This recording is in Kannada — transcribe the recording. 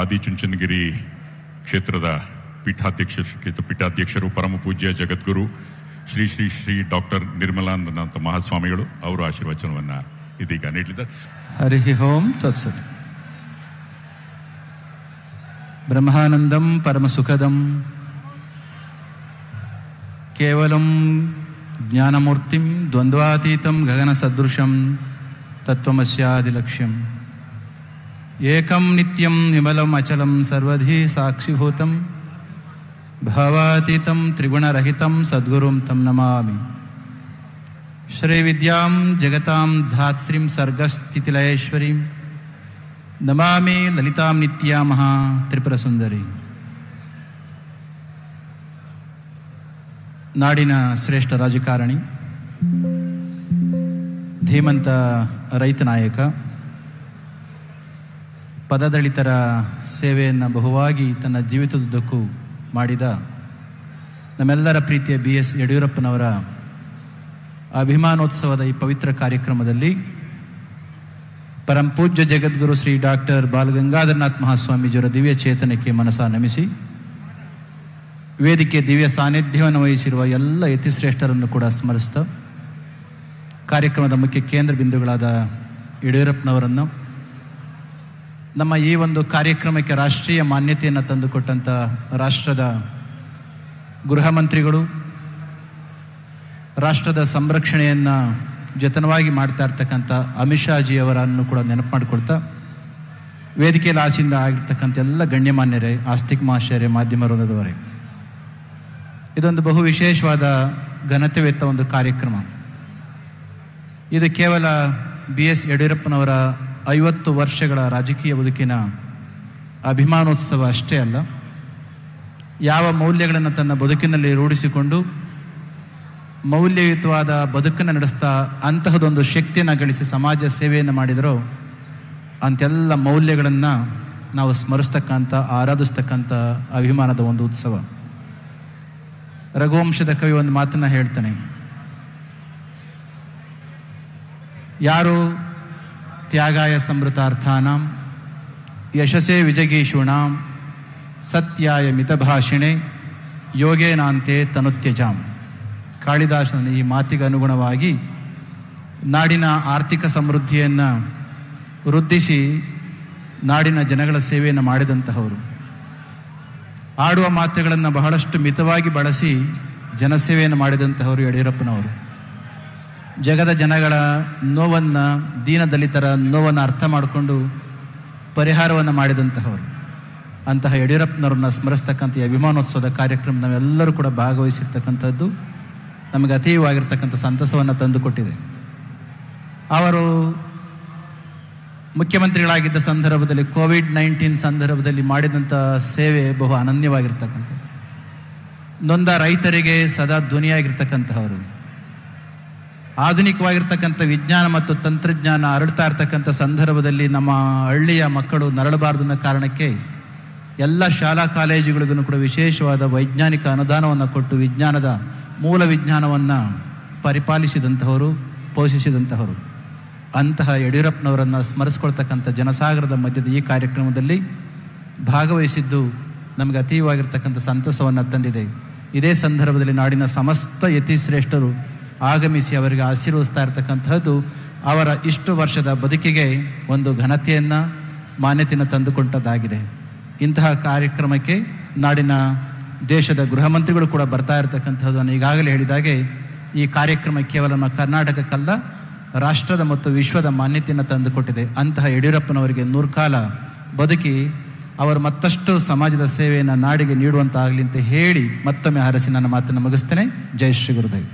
ಆದಿಚುಂಚನಗಿರಿ ಕ್ಷೇತ್ರದ ಪೀಠಾಧ್ಯಕ್ಷರು ಪರಮ ಪೂಜ್ಯ ಜಗದ್ಗುರು ಶ್ರೀ ಶ್ರೀ ಶ್ರೀ ಡಾಕ್ಟರ್ ನಿರ್ಮಲಾನಂದನಾಥ ಮಹಾಸ್ವಾಮಿಗಳು ಅವರು ಆಶೀರ್ವಚನವನ್ನು ಇದೀಗ ನೀಡಲಿದ್ದಾರೆ. ಹರಿ ಓಂ ತತ್ಸತ್. ಬ್ರಹ್ಮಾನಂದಂ ಪರಮಸುಖದಂ ಕೇವಲಂ ಜ್ಞಾನಮೂರ್ತಿಂ ದ್ವಂದ್ವಾತೀತಂ ಗಗನ ಸದೃಶಂ ತತ್ವಮಸ್ಯಾದಿಲಕ್ಷ್ಯಂ ಏಕಂ ನಿತ್ಯಂ ವಿಮಲಂ ಅಚಲಂ ಸರ್ವಧಿ ಸಾಕ್ಷಿಭೂತಂ ಭಾವಾತೀತಂ ತ್ರಿಗುಣರಹಿತಂ ಸದ್ಗುರುಂ ತಂ ನಮಾಮಿ. ಶ್ರೀವಿದ್ಯಾಂ ಜಗತಾಂ ಧಾತ್ರಿಂ ಸರ್ಗಸ್ಥಿತಿಲಯೇಶ್ವರೀಂ ನಮಾಮಿ ಲಲಿತಾಂ ನಿತ್ಯಾಮಃ ತ್ರಿಪುರ ಸುಂದರಿ. ನಾಡಿನ ಶ್ರೇಷ್ಠ ರಾಜಕಾರಣಿ, ಧೀಮಂತ ರೈತ ನಾಯಕ, ಪದದಲಿತರ ಸೇವೆಯನ್ನು ಬಹುವಾಗಿ ತನ್ನ ಜೀವಿತದುದ್ದಕ್ಕೂ ಮಾಡಿದ ನಮ್ಮೆಲ್ಲರ ಪ್ರೀತಿಯ BS ಯಡಿಯೂರಪ್ಪನವರ ಅಭಿಮಾನೋತ್ಸವದ ಈ ಪವಿತ್ರ ಕಾರ್ಯಕ್ರಮದಲ್ಲಿ ಪರಮಪೂಜ್ಯ ಜಗದ್ಗುರು ಶ್ರೀ ಡಾಕ್ಟರ್ ಬಾಲಗಂಗಾಧರನಾಥ ಮಹಾಸ್ವಾಮೀಜಿಯವರ ದಿವ್ಯ ಚೇತನಕ್ಕೆ ಮನಸ ನಮಿಸಿ, ವೇದಿಕೆ ದಿವ್ಯ ಸಾನ್ನಿಧ್ಯವನ್ನು ವಹಿಸಿರುವ ಎಲ್ಲ ಯತಿಶ್ರೇಷ್ಠರನ್ನು ಕೂಡ ಸ್ಮರಿಸ್ತಾ, ಕಾರ್ಯಕ್ರಮದ ಮುಖ್ಯ ಕೇಂದ್ರ ಬಿಂದುಗಳಾದ ಯಡಿಯೂರಪ್ಪನವರನ್ನು, ನಮ್ಮ ಈ ಒಂದು ಕಾರ್ಯಕ್ರಮಕ್ಕೆ ರಾಷ್ಟ್ರೀಯ ಮಾನ್ಯತೆಯನ್ನು ತಂದುಕೊಟ್ಟಂಥ ರಾಷ್ಟ್ರದ ಗೃಹ ಮಂತ್ರಿಗಳು, ರಾಷ್ಟ್ರದ ಸಂರಕ್ಷಣೆಯನ್ನು ಜತನವಾಗಿ ಮಾಡ್ತಾ ಇರ್ತಕ್ಕಂಥ ಅಮಿತ್ ಶಾಜಿಯವರನ್ನು ಕೂಡ ನೆನಪು ಮಾಡಿಕೊಳ್ತಾ, ವೇದಿಕೆಯಲ್ಲಿ ಆಸೆಯಿಂದ ಆಗಿರ್ತಕ್ಕಂಥ ಎಲ್ಲ ಗಣ್ಯಮಾನ್ಯರೇ, ಆಸ್ತಿಕ ಮಹಾಶಯರೇ, ಮಾಧ್ಯಮ ವೃಂದದವರೇ, ಇದೊಂದು ಬಹು ವಿಶೇಷವಾದ ಘನತೆವೆತ್ತ ಒಂದು ಕಾರ್ಯಕ್ರಮ. ಇದು ಕೇವಲ BS ಯಡಿಯೂರಪ್ಪನವರ 50 ವರ್ಷಗಳ ರಾಜಕೀಯ ಬದುಕಿನ ಅಭಿಮಾನೋತ್ಸವ ಅಷ್ಟೇ ಅಲ್ಲ, ಯಾವ ಮೌಲ್ಯಗಳನ್ನು ತನ್ನ ಬದುಕಿನಲ್ಲಿ ರೂಢಿಸಿಕೊಂಡು ಮೌಲ್ಯಯುತವಾದ ಬದುಕನ್ನು ನಡೆಸ್ತಾ ಅಂತಹದೊಂದು ಶಕ್ತಿಯನ್ನು ಗಳಿಸಿ ಸಮಾಜ ಸೇವೆಯನ್ನು ಮಾಡಿದರೋ ಅಂತೆಲ್ಲ ಮೌಲ್ಯಗಳನ್ನು ನಾವು ಸ್ಮರಿಸ್ತಕ್ಕಂಥ, ಆರಾಧಿಸ್ತಕ್ಕಂಥ ಅಭಿಮಾನದ ಒಂದು ಉತ್ಸವ. ರಘುವಂಶದ ಕವಿ ಒಂದು ಮಾತನ್ನು ಹೇಳ್ತಾನೆ, ಯಾರು ತ್ಯಾಗಾಯ ಸಮೃತಾರ್ಥಾನಾಂ ಯಶಸೇ ವಿಜಗೀಷೂಣಾಂ ಸತ್ಯಾಯ ಮಿತಭಾಷಿಣೆ ಯೋಗೇನಾಂತೆ ತನುತ್ಯಜಾಂ. ಕಾಳಿದಾಸನ ಈ ಮಾತಿಗೆ ಅನುಗುಣವಾಗಿ ನಾಡಿನ ಆರ್ಥಿಕ ಸಮೃದ್ಧಿಯನ್ನು ವೃದ್ಧಿಸಿ ನಾಡಿನ ಜನಗಳ ಸೇವೆಯನ್ನು ಮಾಡಿದಂತಹವರು, ಆಡುವ ಮಾತುಗಳನ್ನು ಬಹಳಷ್ಟು ಮಿತವಾಗಿ ಬಳಸಿ ಜನಸೇವೆಯನ್ನು ಮಾಡಿದಂತಹವರು ಯಡಿಯೂರಪ್ಪನವರು. ಜಗದ ಜನಗಳ ನೋವನ್ನು, ದೀನದಲಿತರ ನೋವನ್ನು ಅರ್ಥ ಮಾಡಿಕೊಂಡು ಪರಿಹಾರವನ್ನು ಮಾಡಿದಂತಹವರು. ಅಂತಹ ಯಡಿಯೂರಪ್ಪನವ್ರನ್ನ ಸ್ಮರಿಸ್ತಕ್ಕಂಥ ಈ ಅಭಿಮಾನೋತ್ಸವದ ಕಾರ್ಯಕ್ರಮ ನಾವೆಲ್ಲರೂ ಕೂಡ ಭಾಗವಹಿಸಿರ್ತಕ್ಕಂಥದ್ದು ನಮಗೆ ಅತೀವವಾಗಿರ್ತಕ್ಕಂಥ ಸಂತಸವನ್ನು ತಂದುಕೊಟ್ಟಿದೆ. ಅವರು ಮುಖ್ಯಮಂತ್ರಿಗಳಾಗಿದ್ದ ಸಂದರ್ಭದಲ್ಲಿ, ಕೋವಿಡ್-19 ಸಂದರ್ಭದಲ್ಲಿ ಮಾಡಿದಂಥ ಸೇವೆ ಬಹು ಅನನ್ಯವಾಗಿರ್ತಕ್ಕಂಥದ್ದು. ನೊಂದ ರೈತರಿಗೆ ಸದಾ ಧ್ವನಿಯಾಗಿರ್ತಕ್ಕಂಥವರು, ಆಧುನಿಕವಾಗಿರ್ತಕ್ಕಂಥ ವಿಜ್ಞಾನ ಮತ್ತು ತಂತ್ರಜ್ಞಾನ ಹರಡ್ತಾ ಇರ್ತಕ್ಕಂಥ ಸಂದರ್ಭದಲ್ಲಿ ನಮ್ಮ ಹಳ್ಳಿಯ ಮಕ್ಕಳು ನರಳಬಾರದು ಅನ್ನೋ ಕಾರಣಕ್ಕೆ ಎಲ್ಲ ಶಾಲಾ ಕಾಲೇಜುಗಳಿಗೂ ಕೂಡ ವಿಶೇಷವಾದ ವೈಜ್ಞಾನಿಕ ಅನುದಾನವನ್ನು ಕೊಟ್ಟು ವಿಜ್ಞಾನದ ಮೂಲ ವಿಜ್ಞಾನವನ್ನು ಪರಿಪಾಲಿಸಿದಂತಹವರು, ಪೋಷಿಸಿದಂತಹವರು. ಅಂತಹ ಯಡಿಯೂರಪ್ಪನವರನ್ನು ಸ್ಮರಿಸ್ಕೊಳ್ತಕ್ಕಂಥ ಜನಸಾಗರದ ಮಧ್ಯದ ಈ ಕಾರ್ಯಕ್ರಮದಲ್ಲಿ ಭಾಗವಹಿಸಿದ್ದು ನಮಗೆ ಅತೀವವಾಗಿರ್ತಕ್ಕಂಥ ಸಂತಸವನ್ನು ತಂದಿದೆ. ಇದೇ ಸಂದರ್ಭದಲ್ಲಿ ನಾಡಿನ ಸಮಸ್ತ ಯತಿಶ್ರೇಷ್ಠರು ಆಗಮಿಸಿ ಅವರಿಗೆ ಆಶೀರ್ವದಿಸ್ತಾ ಇರತಕ್ಕಂತಹದ್ದು ಅವರ ಇಷ್ಟು ವರ್ಷದ ಬದುಕಿಗೆ ಒಂದು ಘನತೆಯನ್ನು, ಮಾನ್ಯತೆಯನ್ನು ತಂದುಕೊಂಡದ್ದಾಗಿದೆ. ಇಂತಹ ಕಾರ್ಯಕ್ರಮಕ್ಕೆ ನಾಡಿನ ದೇಶದ ಗೃಹ ಮಂತ್ರಿಗಳು ಕೂಡ ಬರ್ತಾ ಇರತಕ್ಕಂಥದ್ದನ್ನು ಈಗಾಗಲೇ ಹೇಳಿದಾಗೆ ಈ ಕಾರ್ಯಕ್ರಮ ಕೇವಲ ನಮ್ಮ ಕರ್ನಾಟಕಕ್ಕಲ್ಲ, ರಾಷ್ಟ್ರದ ಮತ್ತು ವಿಶ್ವದ ಮಾನ್ಯತೆಯನ್ನು ತಂದುಕೊಟ್ಟಿದೆ. ಅಂತಹ ಯಡಿಯೂರಪ್ಪನವರಿಗೆ 100 ಕಾಲ ಬದುಕಿ ಅವರು ಮತ್ತಷ್ಟು ಸಮಾಜದ ಸೇವೆಯನ್ನು ನಾಡಿಗೆ ನೀಡುವಂತಾಗಲಿ ಅಂತ ಹೇಳಿ ಮತ್ತೊಮ್ಮೆ ಹಾರಸಿ ನನ್ನ ಮಾತನ್ನು ಮುಗಿಸ್ತೇನೆ. ಜೈ ಶ್ರೀ ಗುರುದೇವ್.